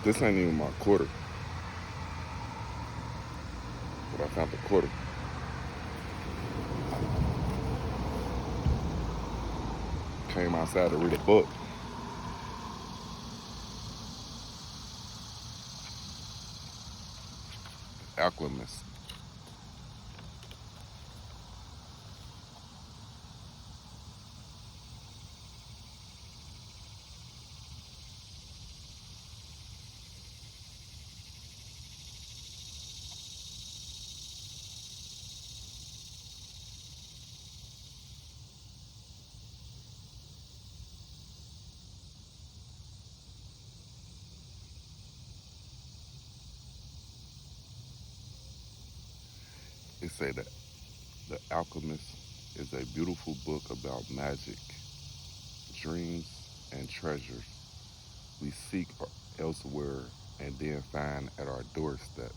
This ain't even my quarter, but I found the quarter. Came outside to read a book. Alchemist. It say that The Alchemist is a beautiful book about magic, dreams, and treasures we seek elsewhere and then find at our doorstep.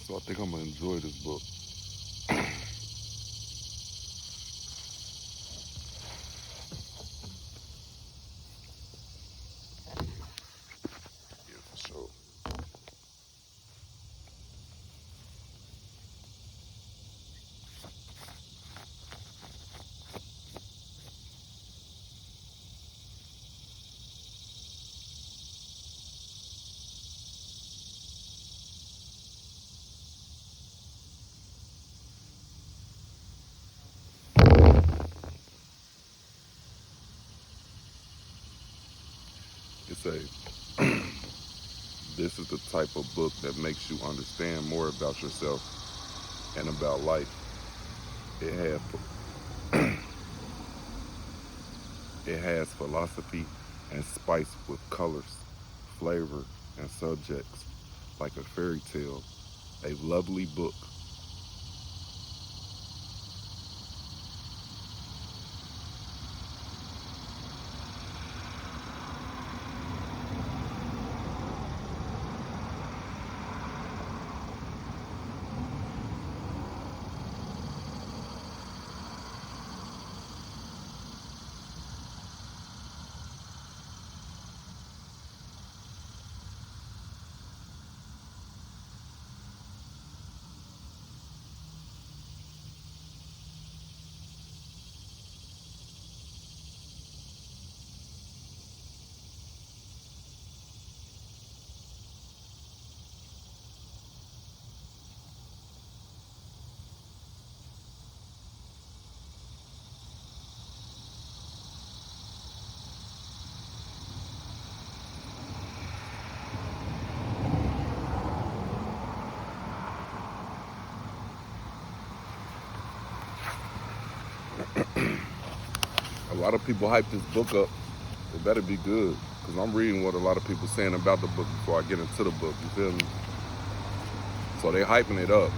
So I think I'm gonna enjoy this book. Yeah, for sure. It's a this is the type of book that makes you understand more about yourself and about life. It has it has philosophy and spice with colors, flavor, and subjects like a fairy tale. A lovely book. A lot of people hype this book up. It better be good. Because I'm reading what a lot of people saying about the book before I get into the book. You feel me? So they hyping it up.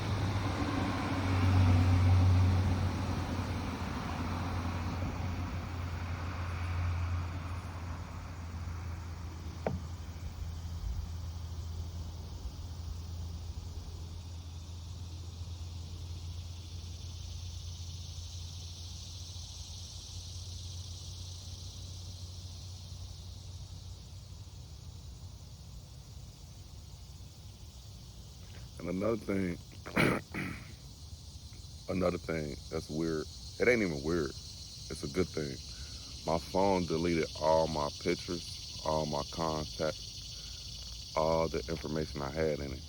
And another thing that's weird. It ain't even weird. It's a good thing. My phone deleted all my pictures, all my contacts, all the information I had in it.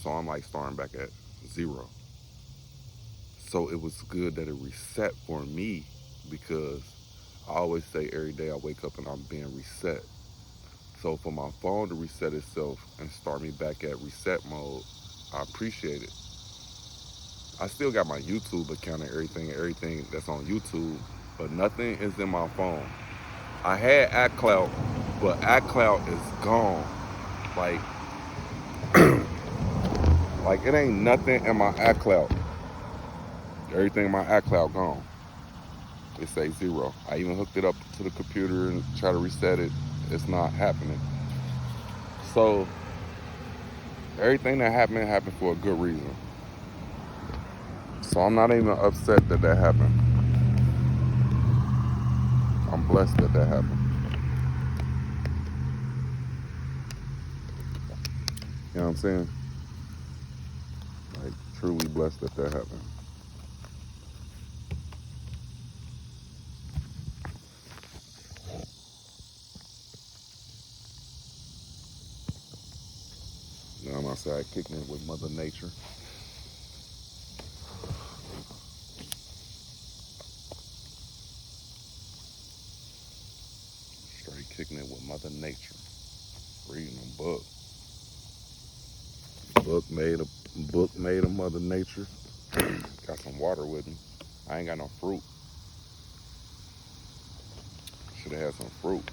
So I'm like starting back at zero. So it was good that it reset for me because I always say every day I wake up and I'm being reset. So for my phone to reset itself and start me back at reset mode, I appreciate it. I still got my YouTube account and everything that's on YouTube, but nothing is in my phone. I had iCloud, but iCloud is gone. Like, like it ain't nothing in my iCloud. Everything in my iCloud gone. It say zero. I even hooked it up to the computer and try to reset it. It's not happening. So everything that happened for a good reason. So I'm not even upset that that happened. I'm blessed that that happened. You know what I'm saying? Like truly blessed that that happened. Now I'm outside kicking it with Mother Nature. Straight kicking it with Mother Nature. Reading a book. Book made of Mother Nature. Got some water with me. I ain't got no fruit. Should have had some fruit.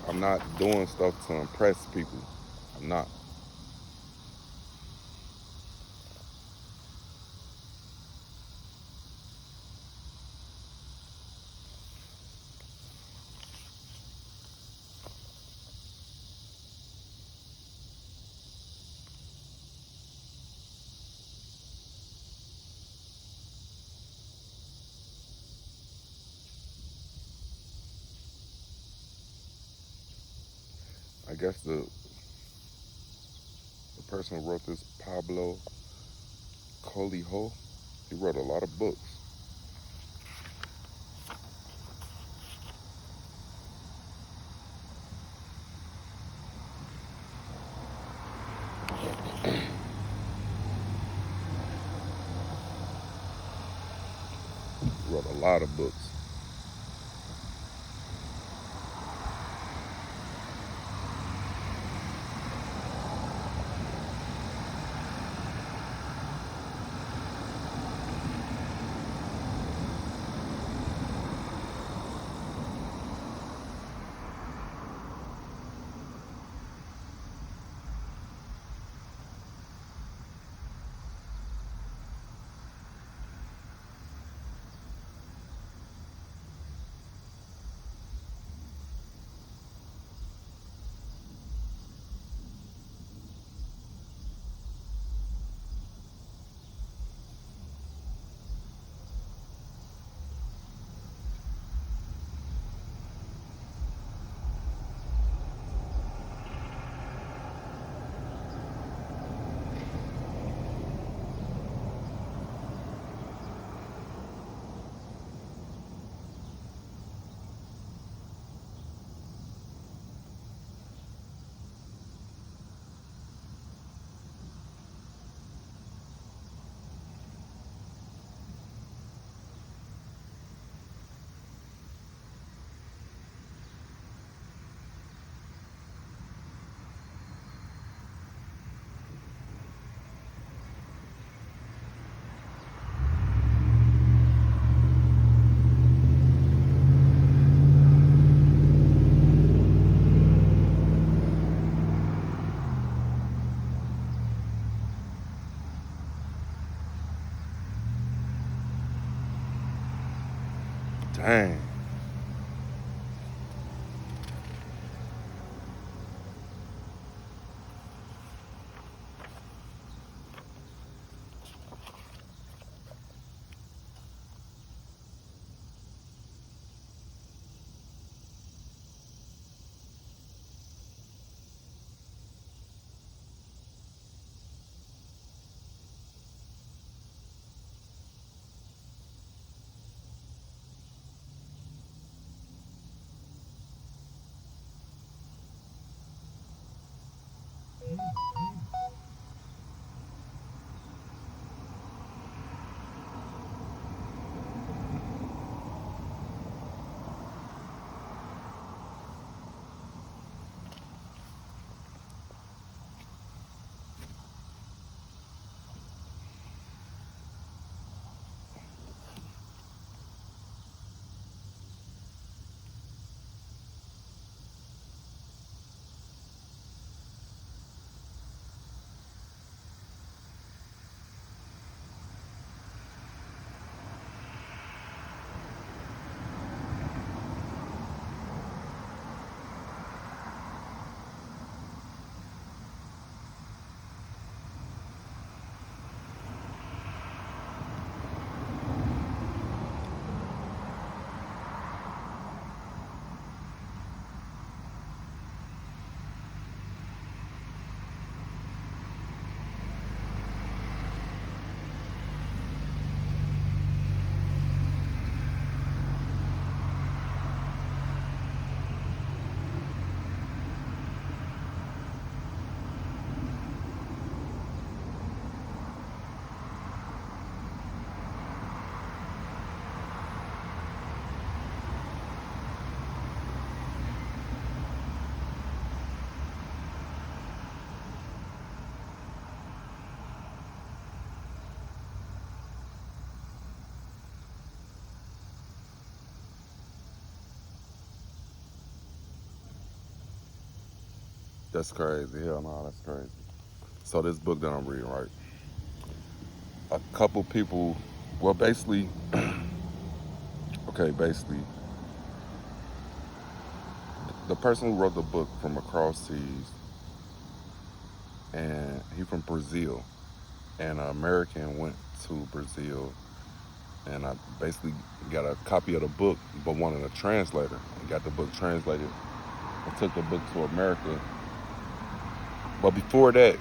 I'm not doing stuff to impress people. I'm not. I guess the person who wrote this, Pablo Coelho, he wrote a lot of books. He wrote a lot of books. Dang. That's crazy. Hell no, that's crazy. So this book that I'm reading, right? A couple people, well, basically, okay, basically, the person who wrote the book from across seas, and he from Brazil, and an American went to Brazil, and I basically got a copy of the book, but wanted a translator, and got the book translated, and took the book to America. But before that,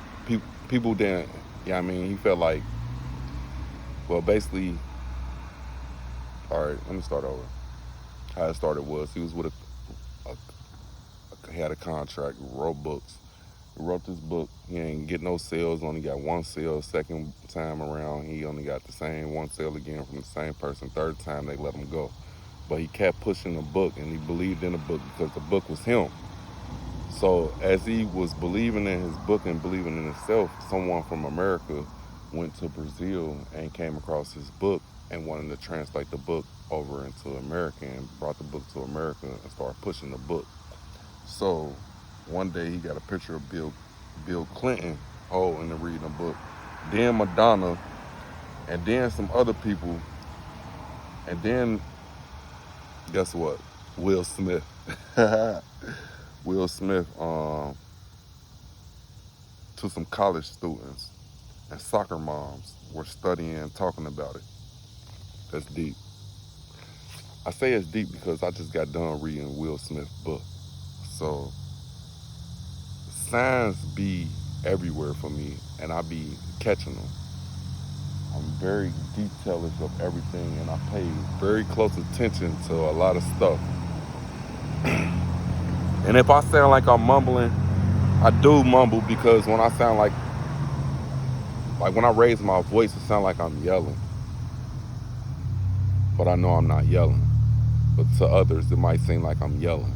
people didn't. Yeah, I mean, he felt like, well, basically, all right. Let me start over. How it started was he was with he had a contract, wrote books. He wrote this book. He ain't get no sales. Only got one sale. Second time around, he only got the same one sale again from the same person. Third time, they let him go. But he kept pushing the book, and he believed in the book because the book was him. So as he was believing in his book and believing in himself, someone from America went to Brazil and came across his book and wanted to translate the book over into American and brought the book to America and started pushing the book. So one day he got a picture of Bill Clinton holding and reading a book, then Madonna, and then some other people, and then guess what? Will Smith. Will Smith to some college students and soccer moms were studying and talking about it. That's deep. I say it's deep because I just got done reading Will Smith's book. So signs be everywhere for me and I be catching them. I'm very detailed of everything and I pay very close attention to a lot of stuff. And if I sound like I'm mumbling, I do mumble because when I sound like when I raise my voice, it sounds like I'm yelling. But I know I'm not yelling. But to others, it might seem like I'm yelling.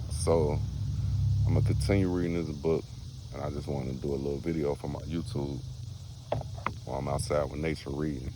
So I'm gonna continue reading this book, and I just want to do a little video for my YouTube while I'm outside with nature reading.